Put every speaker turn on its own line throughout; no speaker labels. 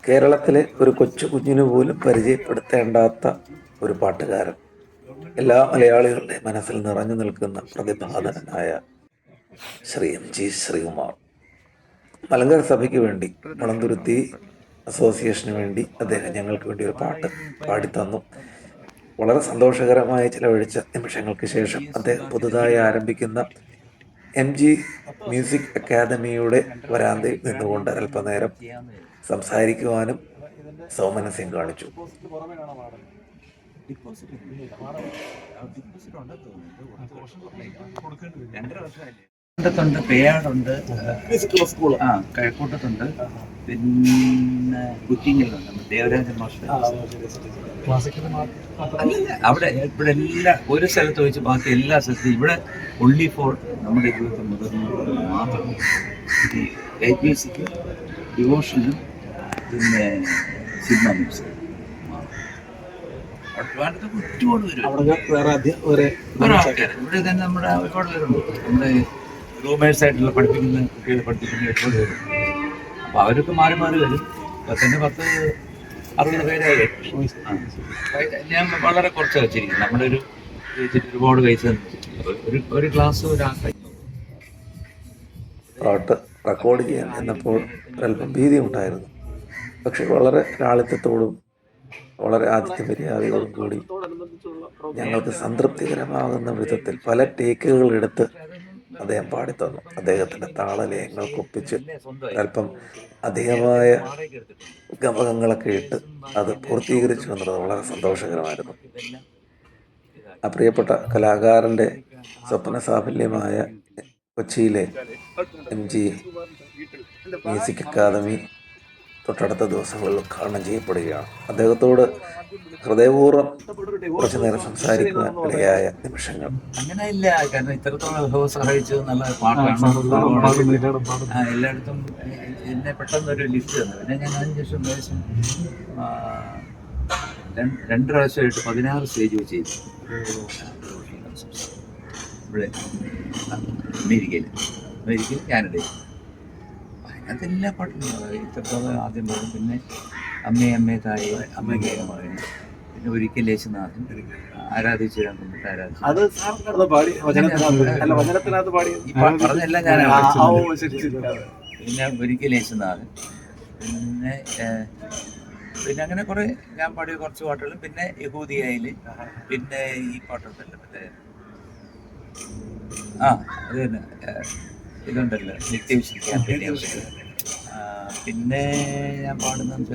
കേരളത്തിലെ ഒരു കൊച്ചു കുഞ്ഞിനു പോലും പരിചയപ്പെടുത്തേണ്ടാത്ത ഒരു പാട്ടുകാരൻ, എല്ലാ മലയാളികളുടെ മനസ്സിൽ നിറഞ്ഞു നിൽക്കുന്ന പ്രതിഭാധനനായ ശ്രീ MG ശ്രീകുമാർ. മലങ്കര സഭയ്ക്ക് വേണ്ടി, മുളന്തുരുത്തി അസോസിയേഷന് വേണ്ടി അദ്ദേഹം ഞങ്ങൾക്ക് വേണ്ടി ഒരു പാട്ട് പാടിത്തന്നു. വളരെ സന്തോഷകരമായി ചിലവഴിച്ച നിമിഷങ്ങൾക്ക് ശേഷം അദ്ദേഹം പുതുതായി ആരംഭിക്കുന്ന MG മ്യൂസിക് അക്കാദമിയുടെ വരാന്തയിൽ നിന്നുകൊണ്ട് അല്പനേരം സംസാരിക്കുവാനും സൗമനസ്യം കാണിച്ചു.
ണ്ട് പേയാടുണ്ട്, കഴക്കൂട്ടത്തുണ്ട്, പിന്നെ കുറ്റിങ്ങലുണ്ട്, ദേവരാജൻ മാസ്റ്റർ. അവിടെ ഇവിടെ എല്ലാ ഒരു സ്ഥലത്ത് വെച്ച് ബാക്കി എല്ലാ സ്ഥലത്തും ഇവിടെ ഒൺലി ഫോർ നമ്മുടെ ജീവിതത്തിൽ മുതിർന്നവർ മാത്രം മ്യൂസിക്, ഡിവോഷനും പിന്നെ സിനിമ മ്യൂസിക്. ഒരുപാട് ആൾക്കാർ ഇവിടെ തന്നെ നമ്മുടെ ഒരുപാട് പേരുണ്ട്. നമ്മുടെ റൂമേഴ്സായിട്ടുള്ള പഠിപ്പിക്കുന്ന കുട്ടികളെ പഠിപ്പിക്കുന്ന ഒരുപാട് പേരുണ്ട്. അപ്പോൾ അവരൊക്കെ മാറി മാറി വരും. തന്നെ 10-60 പേരായി. ഞാൻ വളരെ കുറച്ച് വെച്ചിരിക്കും. നമ്മുടെ ഒരു ഒരുപാട് പൈസ ഒരു ക്ലാസ് ഒരാൾക്കായി.
പാട്ട് റെക്കോർഡ് ചെയ്യാൻ എന്നപ്പോൾ ഒരല്പം ഭീതി ഉണ്ടായിരുന്നു. പക്ഷെ വളരെ ലാളിത്യത്തോടും വളരെ ആതിഥ്യ മര്യാദയോടും കൂടി ഞങ്ങൾക്ക് സംതൃപ്തികരമാകുന്ന വിധത്തിൽ പല ടേക്കുകൾ എടുത്ത് അദ്ദേഹം പാടിത്തന്നു. അദ്ദേഹത്തിൻ്റെ താളലയങ്ങൾക്കൊപ്പിച്ച് അല്പം അധികമായ ഗമകങ്ങളൊക്കെ ഇട്ട് അത് പൂർത്തീകരിച്ചു എന്നുള്ളത് വളരെ സന്തോഷകരമായിരുന്നു. ആ പ്രിയപ്പെട്ട കലാകാരൻ്റെ സ്വപ്ന സാഫല്യമായ കൊച്ചിയിലെ MG മ്യൂസിക് അക്കാദമി തൊട്ടടുത്ത ദിവസങ്ങളിൽ ഉദ്ഘാടനം ചെയ്യപ്പെടുകയാണ്. അദ്ദേഹത്തോട് ഹൃദയപൂർവ്വം കുറച്ചു നേരം സംസാരിക്കുവാൻ ഇടയായ നിമിഷങ്ങൾ.
അങ്ങനെ ഇല്ല, കാരണം ഇത്രത്തോളം സഹായിച്ചത് നല്ല പാട്ടാണ്. എല്ലായിടത്തും എന്നെ പെട്ടെന്നൊരു ലിസ്റ്റ് തന്നു. പിന്നെ ഞാൻ 5 ലക്ഷം 2 പ്രാവശ്യമായിട്ട് 16 സ്റ്റേജ് വെച്ച് ചെയ്തു. ഇവിടെ അമേരിക്കയിൽ, കാനഡയിൽ. അതിനെല്ലാ പാട്ടും ഇത്രത്തോളം ആദ്യം പാടും. പിന്നെ അമ്മേ തായി, അമ്മയ്ക്ക് പറയും. പിന്നെ ഒരിക്കൽ യേശുനാഥൻ, ആരാധിച്ചു കൊണ്ടിട്ട് പറഞ്ഞെല്ലാം ഞാനാണ്. പിന്നെ ഒരിക്കൽ യേശുനാഥൻ, പിന്നെ അങ്ങനെ കുറെ ഞാൻ പാടിയ കുറച്ച് പാട്ടുകൾ. പിന്നെ യഹൂദിയായിൽ, പിന്നെ ഈ പാട്ടുണ്ടല്ലോ മറ്റേ അത് തന്നെ ഇതുണ്ടല്ലോ നിത്യവിശ്വസിക്കാൻ. പിന്നെ ഞാൻ പാടുന്നത്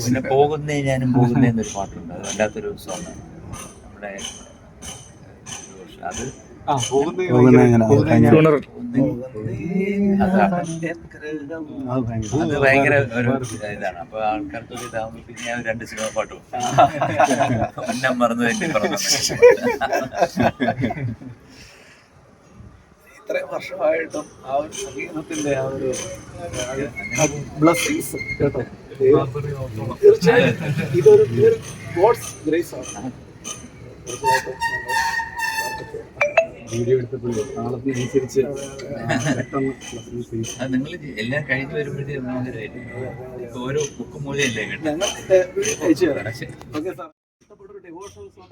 പിന്നെ പോകുന്നേ ഞാനും പോകുന്നേ എന്നൊരു പാട്ടുണ്ട്. അത് വല്ലാത്തൊരു സോങ്. നമ്മുടെ അത് ഭയങ്കര ഒരു ഇതാണ്. അപ്പൊ ആൾക്കാർക്ക് ഇതാവുമ്പോ പിന്നെ ഞാൻ 2 സിനിമ പാട്ടും എന്നെ മറന്നു തന്നെ പറഞ്ഞു.
ഇത്രയും വർഷമായിട്ടും ആ ഒരു സംഗീതത്തിന്റെ ആ ഒരു ബ്ലെസ്സിങ്സ് കേട്ടോ. തീർച്ചയായിട്ടും ഇതൊരു ഗോഡ്സ് ഗ്രേസ് ആണ്. വീഡിയോ എടുത്തപ്പോഴേ താളത്തിനനുസരിച്ച്
നിങ്ങൾ എല്ലാം കഴിഞ്ഞ് വരുമ്പോഴത്തേക്കും ഓരോ ബുക്ക് മൂലയല്ലേ
ഞങ്ങൾ അയച്ചു തരാം.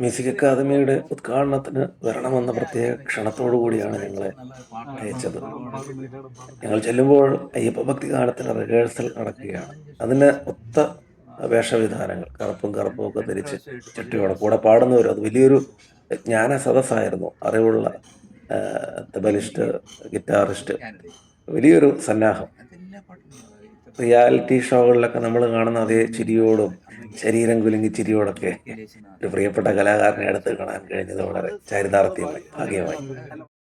മ്യൂസിക് അക്കാദമിയുടെ ഉദ്ഘാടനത്തിന് വരണമെന്ന പ്രത്യേക ക്ഷണത്തോടു കൂടിയാണ് ഞങ്ങളെ അയച്ചത്. ഞങ്ങൾ ചെല്ലുമ്പോൾ അയ്യപ്പ ഭക്തി ഗാനത്തിന് റിഹേഴ്സൽ നടക്കുകയാണ്. അതിന് ഒത്ത വേഷവിധാനങ്ങൾ, കറുപ്പും ഒക്കെ ധരിച്ച് ചുറ്റിയോടെ കൂടെ പാടുന്നവരും. അത് വലിയൊരു ജ്ഞാന സദസ്സായിരുന്നു. അറിവുള്ള തബലിസ്റ്റ്, ഗിറ്റാറിസ്റ്റ്, വലിയൊരു സന്നാഹം. റിയാലിറ്റി ഷോകളിലൊക്കെ നമ്മൾ കാണുന്ന അതേ ചിരിയോടും ശരീരം കുലുങ്ങി ചിരിയോടൊക്കെ ഒരു പ്രിയപ്പെട്ട കലാകാരനെ അടുത്ത് കാണാൻ കഴിഞ്ഞത് വളരെ ചാരിതാർത്ഥ്യമായി, ഭാഗ്യമായി.